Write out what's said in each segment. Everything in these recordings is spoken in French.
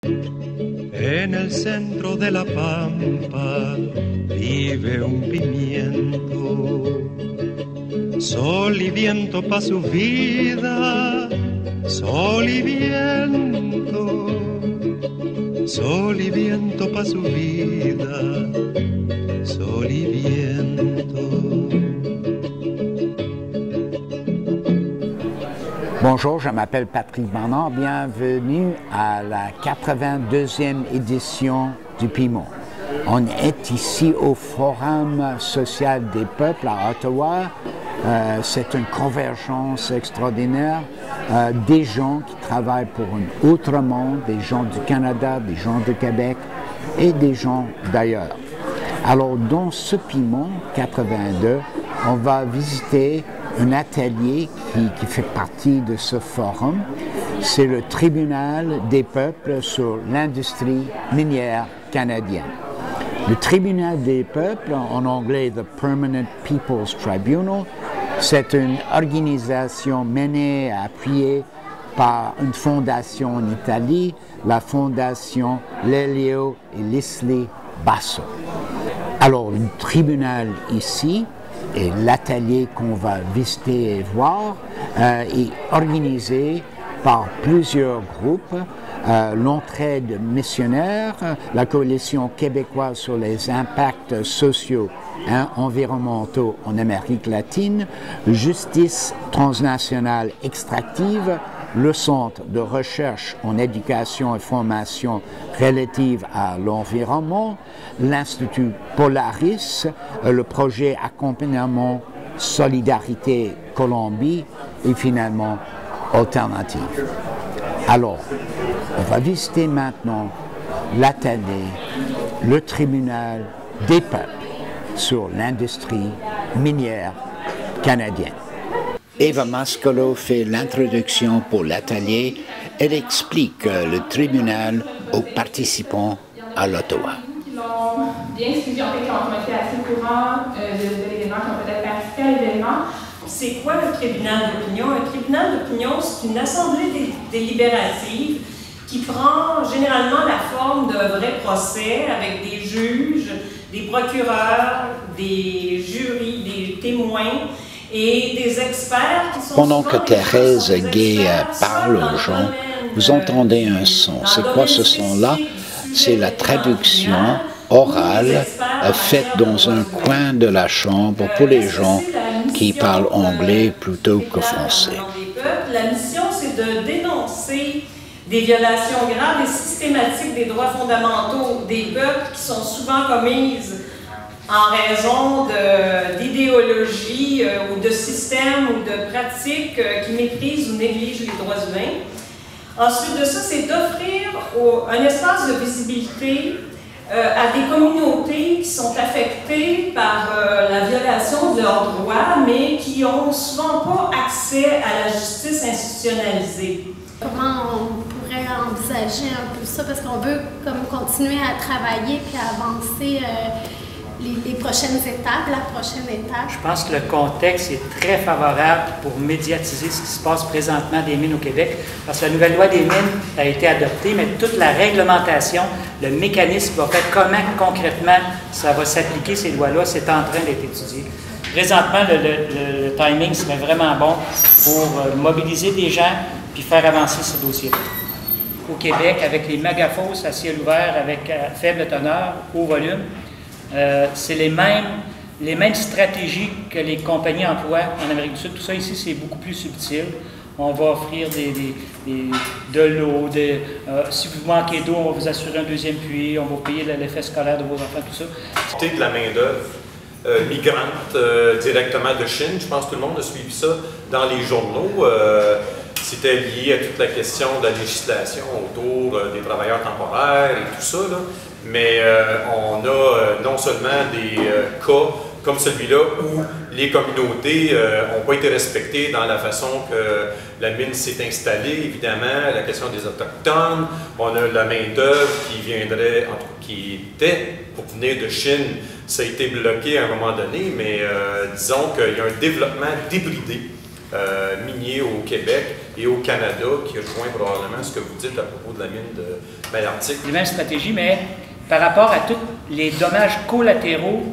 En el centro de la pampa vive un pimiento, sol y viento pa' su vida, sol y viento, sol y viento pa' su vida, sol y viento. Bonjour, je m'appelle Patrick Bernard. Bienvenue à la 82e édition du Piment. On est ici au Forum social des peuples à Ottawa. C'est une convergence extraordinaire des gens qui travaillent pour un autre monde, des gens du Canada, des gens du Québec et des gens d'ailleurs. Alors, dans ce Piment 82, on va visiter un atelier qui fait partie de ce forum. C'est le Tribunal des peuples sur l'industrie minière canadienne. Le Tribunal des peuples, en anglais The Permanent People's Tribunal, c'est une organisation menée et appuyée par une fondation en Italie, la fondation Lelio et Leslie Basso. Alors, le tribunal ici, et l'atelier qu'on va visiter et voir est organisé par plusieurs groupes. L'entraide missionnaire, la Coalition québécoise sur les impacts sociaux et environnementaux en Amérique latine, Justice transnationale extractive, le Centre de recherche en éducation et formation relative à l'environnement, l'Institut Polaris, le projet Accompagnement Solidarité Colombie et finalement Alternative. Alors, on va visiter maintenant l'atelier, le tribunal des peuples sur l'industrie minière canadienne. Eva Mascolo fait l'introduction pour l'atelier. Elle explique le tribunal aux participants à l'Ottawa. Qui l'ont bien suivi, en fait, qui ont été assez courants de l'événement, qui ont peut-être participé à l'événement. C'est quoi le tribunal d'opinion? Un tribunal d'opinion, c'est une assemblée délibérative qui prend généralement la forme d'un vrai procès avec des juges, des procureurs, des jurys, des témoins et des experts qui sont Pendant que Thérèse Gay parle aux gens, vous entendez un son. C'est quoi ce son-là? C'est la traduction orale faite dans un coin de la chambre pour les gens qui parlent anglais plutôt que français. La mission, c'est de dénoncer des violations graves et systématiques des droits fondamentaux des peuples qui sont souvent commises en raison d'idéologies ou de systèmes ou de pratiques qui méprisent ou négligent les droits humains. Ensuite de ça, c'est d'offrir un espace de visibilité à des communautés qui sont affectées par la violation de leurs droits, mais qui n'ont souvent pas accès à la justice institutionnalisée. Comment on pourrait envisager un peu ça, parce qu'on veut comme continuer à travailler puis à avancer les prochaines étapes, la prochaine étape. Je pense que le contexte est très favorable pour médiatiser ce qui se passe présentement des mines au Québec, parce que la nouvelle loi des mines a été adoptée, mais toute la réglementation, le mécanisme va faire comment concrètement ça va s'appliquer, ces lois-là, c'est en train d'être étudié. Présentement, le timing serait vraiment bon pour mobiliser des gens puis faire avancer ce dossier-là. Au Québec, avec les méga-fosses à ciel ouvert, avec faible teneur, haut volume, c'est les mêmes stratégies que les compagnies emploient en Amérique du Sud. Tout ça ici, c'est beaucoup plus subtil. On va offrir de l'eau, si vous manquez d'eau, on va vous assurer un deuxième puits, on va payer l'effet scolaire de vos enfants, tout ça. C'est de la main-d'œuvre migrante directement de Chine. Je pense que tout le monde a suivi ça dans les journaux. C'était lié à toute la question de la législation autour des travailleurs temporaires et tout ça, là. Mais on a non seulement des cas comme celui-là où les communautés n'ont pas été respectées dans la façon que la mine s'est installée, évidemment, la question des Autochtones, on a la main-d'œuvre qui était pour venir de Chine, ça a été bloqué à un moment donné, mais disons qu'il y a un développement débridé minier au Québec et au Canada qui rejoint probablement ce que vous dites à propos de la mine Ben, l'article. Les mêmes stratégies, mais par rapport à tous les dommages collatéraux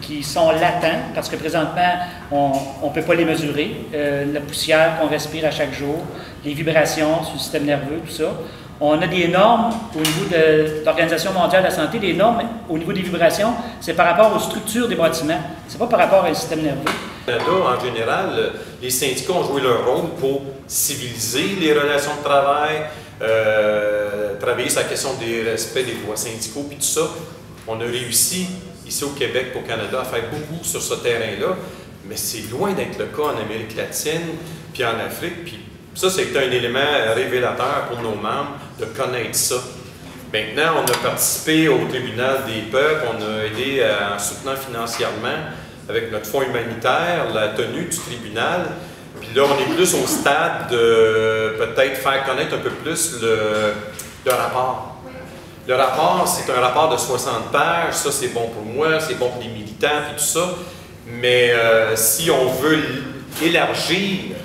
qui sont latents, parce que présentement, on ne peut pas les mesurer. La poussière qu'on respire à chaque jour, les vibrations sur le système nerveux, tout ça. On a des normes au niveau de l'Organisation mondiale de la santé, des normes au niveau des vibrations, c'est par rapport aux structures des bâtiments, c'est pas par rapport au système nerveux. Au Canada, en général, les syndicats ont joué leur rôle pour civiliser les relations de travail, travailler sur la question des respects des droits syndicaux, puis tout ça. On a réussi, ici au Québec, au Canada, à faire beaucoup sur ce terrain-là, mais c'est loin d'être le cas en Amérique latine, puis en Afrique, puis ça, c'est un élément révélateur pour nos membres de connaître ça. Maintenant, on a participé au tribunal des peuples, on a aidé en soutenant financièrement avec notre fonds humanitaire la tenue du tribunal. Puis là, on est plus au stade de peut-être faire connaître un peu plus le rapport. Le rapport, c'est un rapport de 60 pages, ça c'est bon pour moi, c'est bon pour les militants, puis tout ça. Mais si on veut élargir,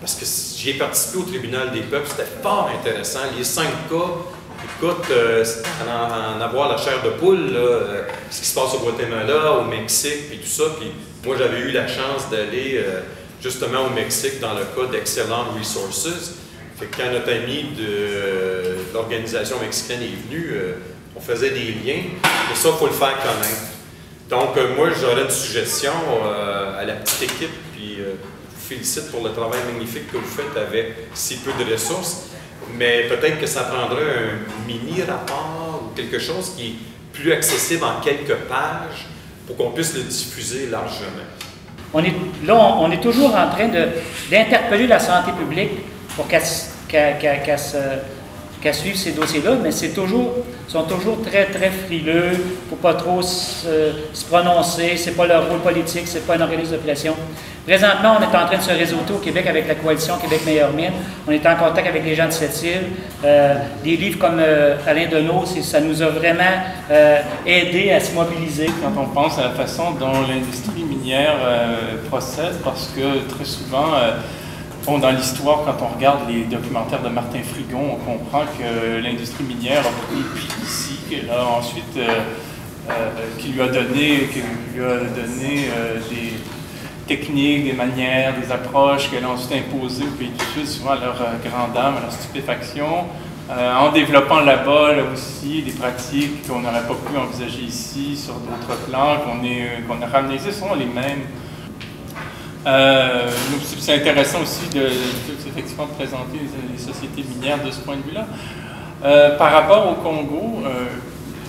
parce que j'y ai participé au tribunal des peuples, c'était fort intéressant. Les 5 cas, écoute, en avoir la chair de poule, là, ce qui se passe au Guatemala, au Mexique, puis tout ça. Puis moi, j'avais eu la chance d'aller justement au Mexique dans le cas d'Excellent Resources. Fait que quand notre ami de l'organisation mexicaine est venu, on faisait des liens. Et ça, il faut le faire connaître. Donc, moi, j'aurais une suggestion à la petite équipe, puis félicite pour le travail magnifique que vous faites avec si peu de ressources, mais peut-être que ça prendrait un mini-rapport ou quelque chose qui est plus accessible en quelques pages pour qu'on puisse le diffuser largement. On est toujours en train d'interpeller la santé publique pour qu'elle suive ces dossiers-là, mais ils sont toujours très, très frileux. Il ne faut pas trop se prononcer. Ce n'est pas leur rôle politique, ce n'est pas un organisme de pression. Présentement, on est en train de se réseauter au Québec avec la coalition Québec Meilleure Mine. On est en contact avec les gens de cette île. Des livres comme Alain Deneau, ça nous a vraiment aidé à se mobiliser. Quand on pense à la façon dont l'industrie minière procède, parce que très souvent, dans l'histoire, quand on regarde les documentaires de Martin Frigon, on comprend que l'industrie minière a pris pied ici, qu'elle a ensuite, qui lui a donné des techniques, des manières, des approches qu'elle a ensuite imposées au pays du Sud, souvent à leur grande âme, à leur stupéfaction, en développant là-bas là aussi des pratiques qu'on n'aurait pas pu envisager ici sur d'autres plans, qu'on a ramenées, ce sont les mêmes. C'est intéressant aussi effectivement de présenter les sociétés minières de ce point de vue-là. Par rapport au Congo,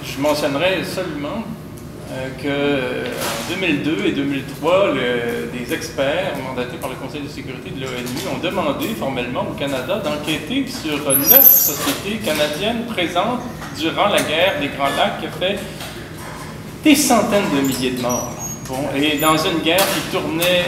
je mentionnerai seulement qu'en 2002 et 2003, des experts mandatés par le Conseil de sécurité de l'ONU ont demandé formellement au Canada d'enquêter sur 9 sociétés canadiennes présentes durant la guerre des Grands Lacs qui a fait des centaines de milliers de morts. Bon, et dans une guerre qui tournait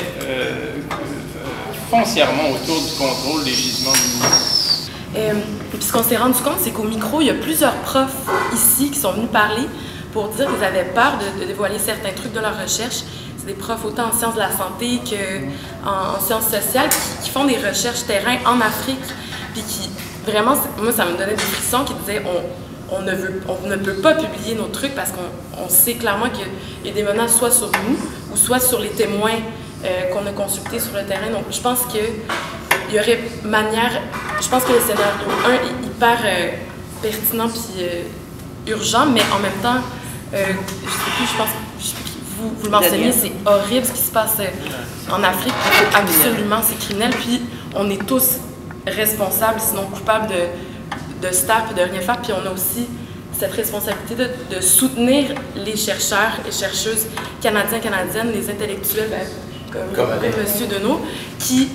foncièrement autour du contrôle des gisements miniers. Puis ce qu'on s'est rendu compte, c'est qu'au micro, il y a plusieurs profs ici qui sont venus parler pour dire qu'ils avaient peur de dévoiler certains trucs de leur recherche. C'est des profs autant en sciences de la santé qu'en sciences sociales qui font des recherches terrain en Afrique. Puis qui, vraiment, moi, ça me donnait des frissons qui disaient on ne peut pas publier nos trucs parce qu'on sait clairement qu'il y a des menaces soit sur nous ou soit sur les témoins qu'on a consultés sur le terrain. Donc, je pense qu'il y aurait je pense que le scénario 1 est hyper pertinent puis urgent, mais en même temps, je sais plus, je pense vous le mentionnez, c'est horrible ce qui se passe en Afrique, absolument, c'est criminel, puis on est tous responsables, sinon coupables de se taire et de rien faire. Puis on a aussi cette responsabilité de soutenir les chercheurs et chercheuses canadiennes, les intellectuels comme M. Deneau, puis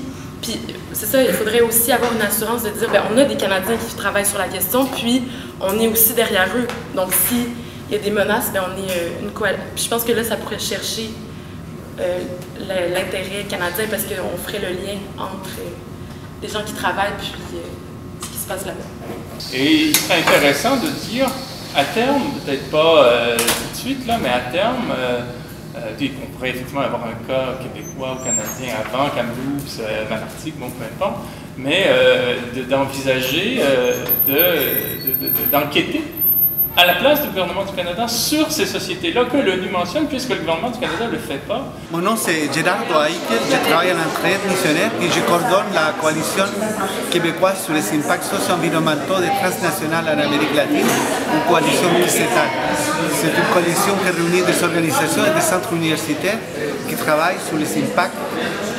c'est ça, il faudrait aussi avoir une assurance de dire, on a des Canadiens qui travaillent sur la question, puis on est aussi derrière eux. Donc s'il y a des menaces, on est une coalition. Puis je pense que là, ça pourrait chercher l'intérêt canadien parce qu'on ferait le lien entre les gens qui travaillent puis ce qui se passe là-bas. Et c'est intéressant de dire, à terme, peut-être pas tout de suite, là, mais à terme, on pourrait effectivement avoir un cas québécois ou canadien avant, Kamloops, Malartic, bon, peu importe, mais d'envisager d'enquêter à la place du gouvernement du Canada sur ces sociétés-là que l'ONU mentionne, puisque le gouvernement du Canada ne le fait pas. Mon nom c'est Gerardo Aikel, je travaille en entraide missionnaire et je coordonne la coalition québécoise sur les impacts socio-environnementaux des transnationales en Amérique latine, une coalition multisétale. C'est une coalition qui réunit des organisations et des centres universitaires qui travaillent sur les impacts,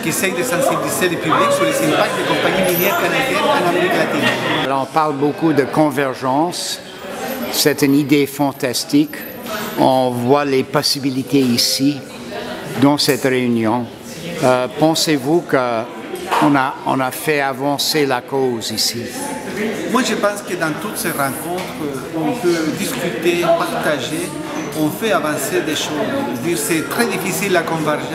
qui essayent de sensibiliser le public sur les impacts des compagnies minières canadiennes en Amérique latine. Alors, on parle beaucoup de convergence. C'est une idée fantastique. On voit les possibilités ici, dans cette réunion. Pensez-vous qu'on a fait avancer la cause ici? Moi, je pense que dans toutes ces rencontres, on peut discuter, partager, on fait avancer des choses. C'est très difficile la convergence,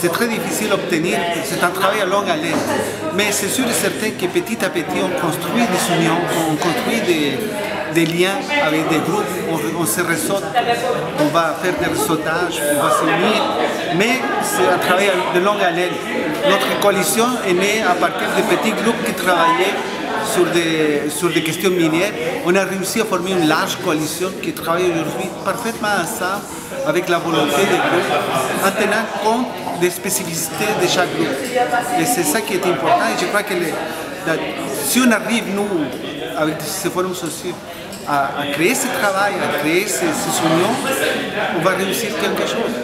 c'est très difficile d'obtenir, c'est un travail à longue haleine. Mais c'est sûr et certain que petit à petit, on construit des unions, on construit des liens avec des groupes, on se ressorte, on va faire des réseautages, on va s'unir, mais c'est un travail de longue haleine. Notre coalition est née à partir de petits groupes qui travaillaient sur des questions minières. On a réussi à former une large coalition qui travaille aujourd'hui parfaitement ensemble avec la volonté des groupes, en tenant compte des spécificités de chaque groupe. Et c'est ça qui est important. Et je crois que si on arrive, nous, avec ces forums sociaux, à créer ce travail, à créer ces unions, on va réussir quelque chose.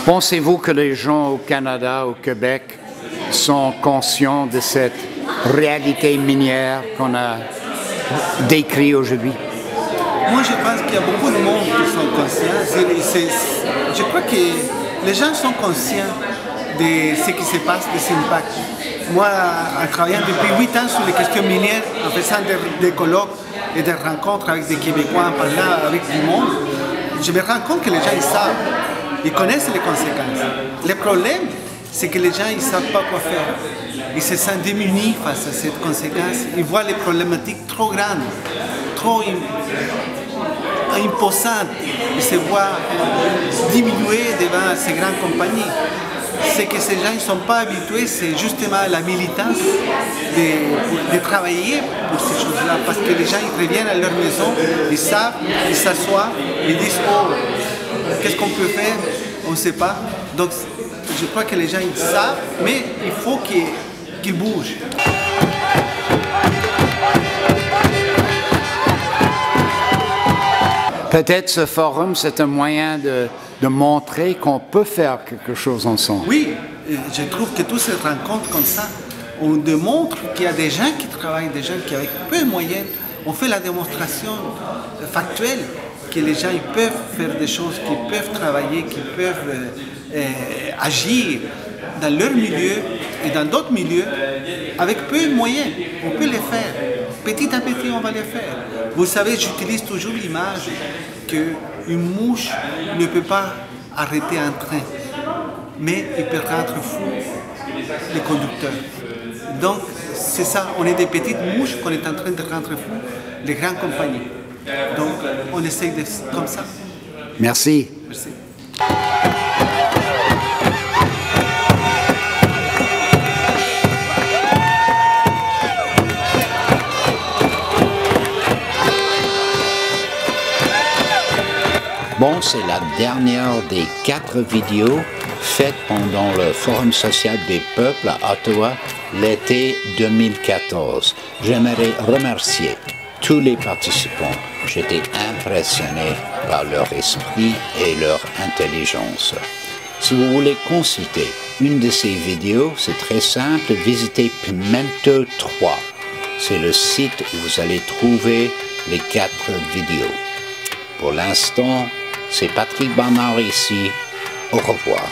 Pensez-vous que les gens au Canada, au Québec, sont conscients de cette réalité minière qu'on a décrite aujourd'hui? Moi, je pense qu'il y a beaucoup de monde qui sont conscients. Je crois que les gens sont conscients de ce qui se passe, des impacts. Moi, en travaillant depuis 8 ans sur les questions minières, en faisant des colloques et des rencontres avec des Québécois, en parlant avec du monde, je me rends compte que les gens, ils savent. Ils connaissent les conséquences. Le problème, c'est que les gens ne savent pas quoi faire. Ils se sentent démunis face à cette conséquence. Ils voient les problématiques trop grandes, trop imposantes. Ils se voient diminuer devant ces grandes compagnies. Ce que ces gens ne sont pas habitués, c'est justement la militance de travailler pour ces choses-là. Parce que les gens ils reviennent à leur maison, ils savent, ils s'assoient, ils disent « Oh, qu'est-ce qu'on peut faire? On ne sait pas. » Donc, je crois que les gens ils savent, mais il faut qu'ils bougent. Peut-être ce forum, c'est un moyen de montrer qu'on peut faire quelque chose ensemble. Oui, je trouve que toutes ces rencontres comme ça, on démontre qu'il y a des gens qui travaillent, des gens qui avec peu de moyens, on fait la démonstration factuelle que les gens ils peuvent faire des choses, qu'ils peuvent travailler, qu'ils peuvent agir dans leur milieu et dans d'autres milieux avec peu de moyens. On peut les faire. Petit à petit, on va les faire. Vous savez, j'utilise toujours l'image qu'une mouche ne peut pas arrêter un train, mais il peut rendre fou les conducteurs. Donc, c'est ça, on est des petites mouches qu'on est en train de rendre fou les grandes compagnies. Donc, on essaye de comme ça. Merci. Merci. Bon, c'est la dernière des 4 vidéos faites pendant le Forum social des peuples à Ottawa l'été 2014. J'aimerais remercier tous les participants. J'étais impressionné par leur esprit et leur intelligence. Si vous voulez consulter une de ces vidéos, c'est très simple, visitez Pimento 3. C'est le site où vous allez trouver les 4 vidéos. Pour l'instant, c'est Patrick Barnard ici. Au revoir.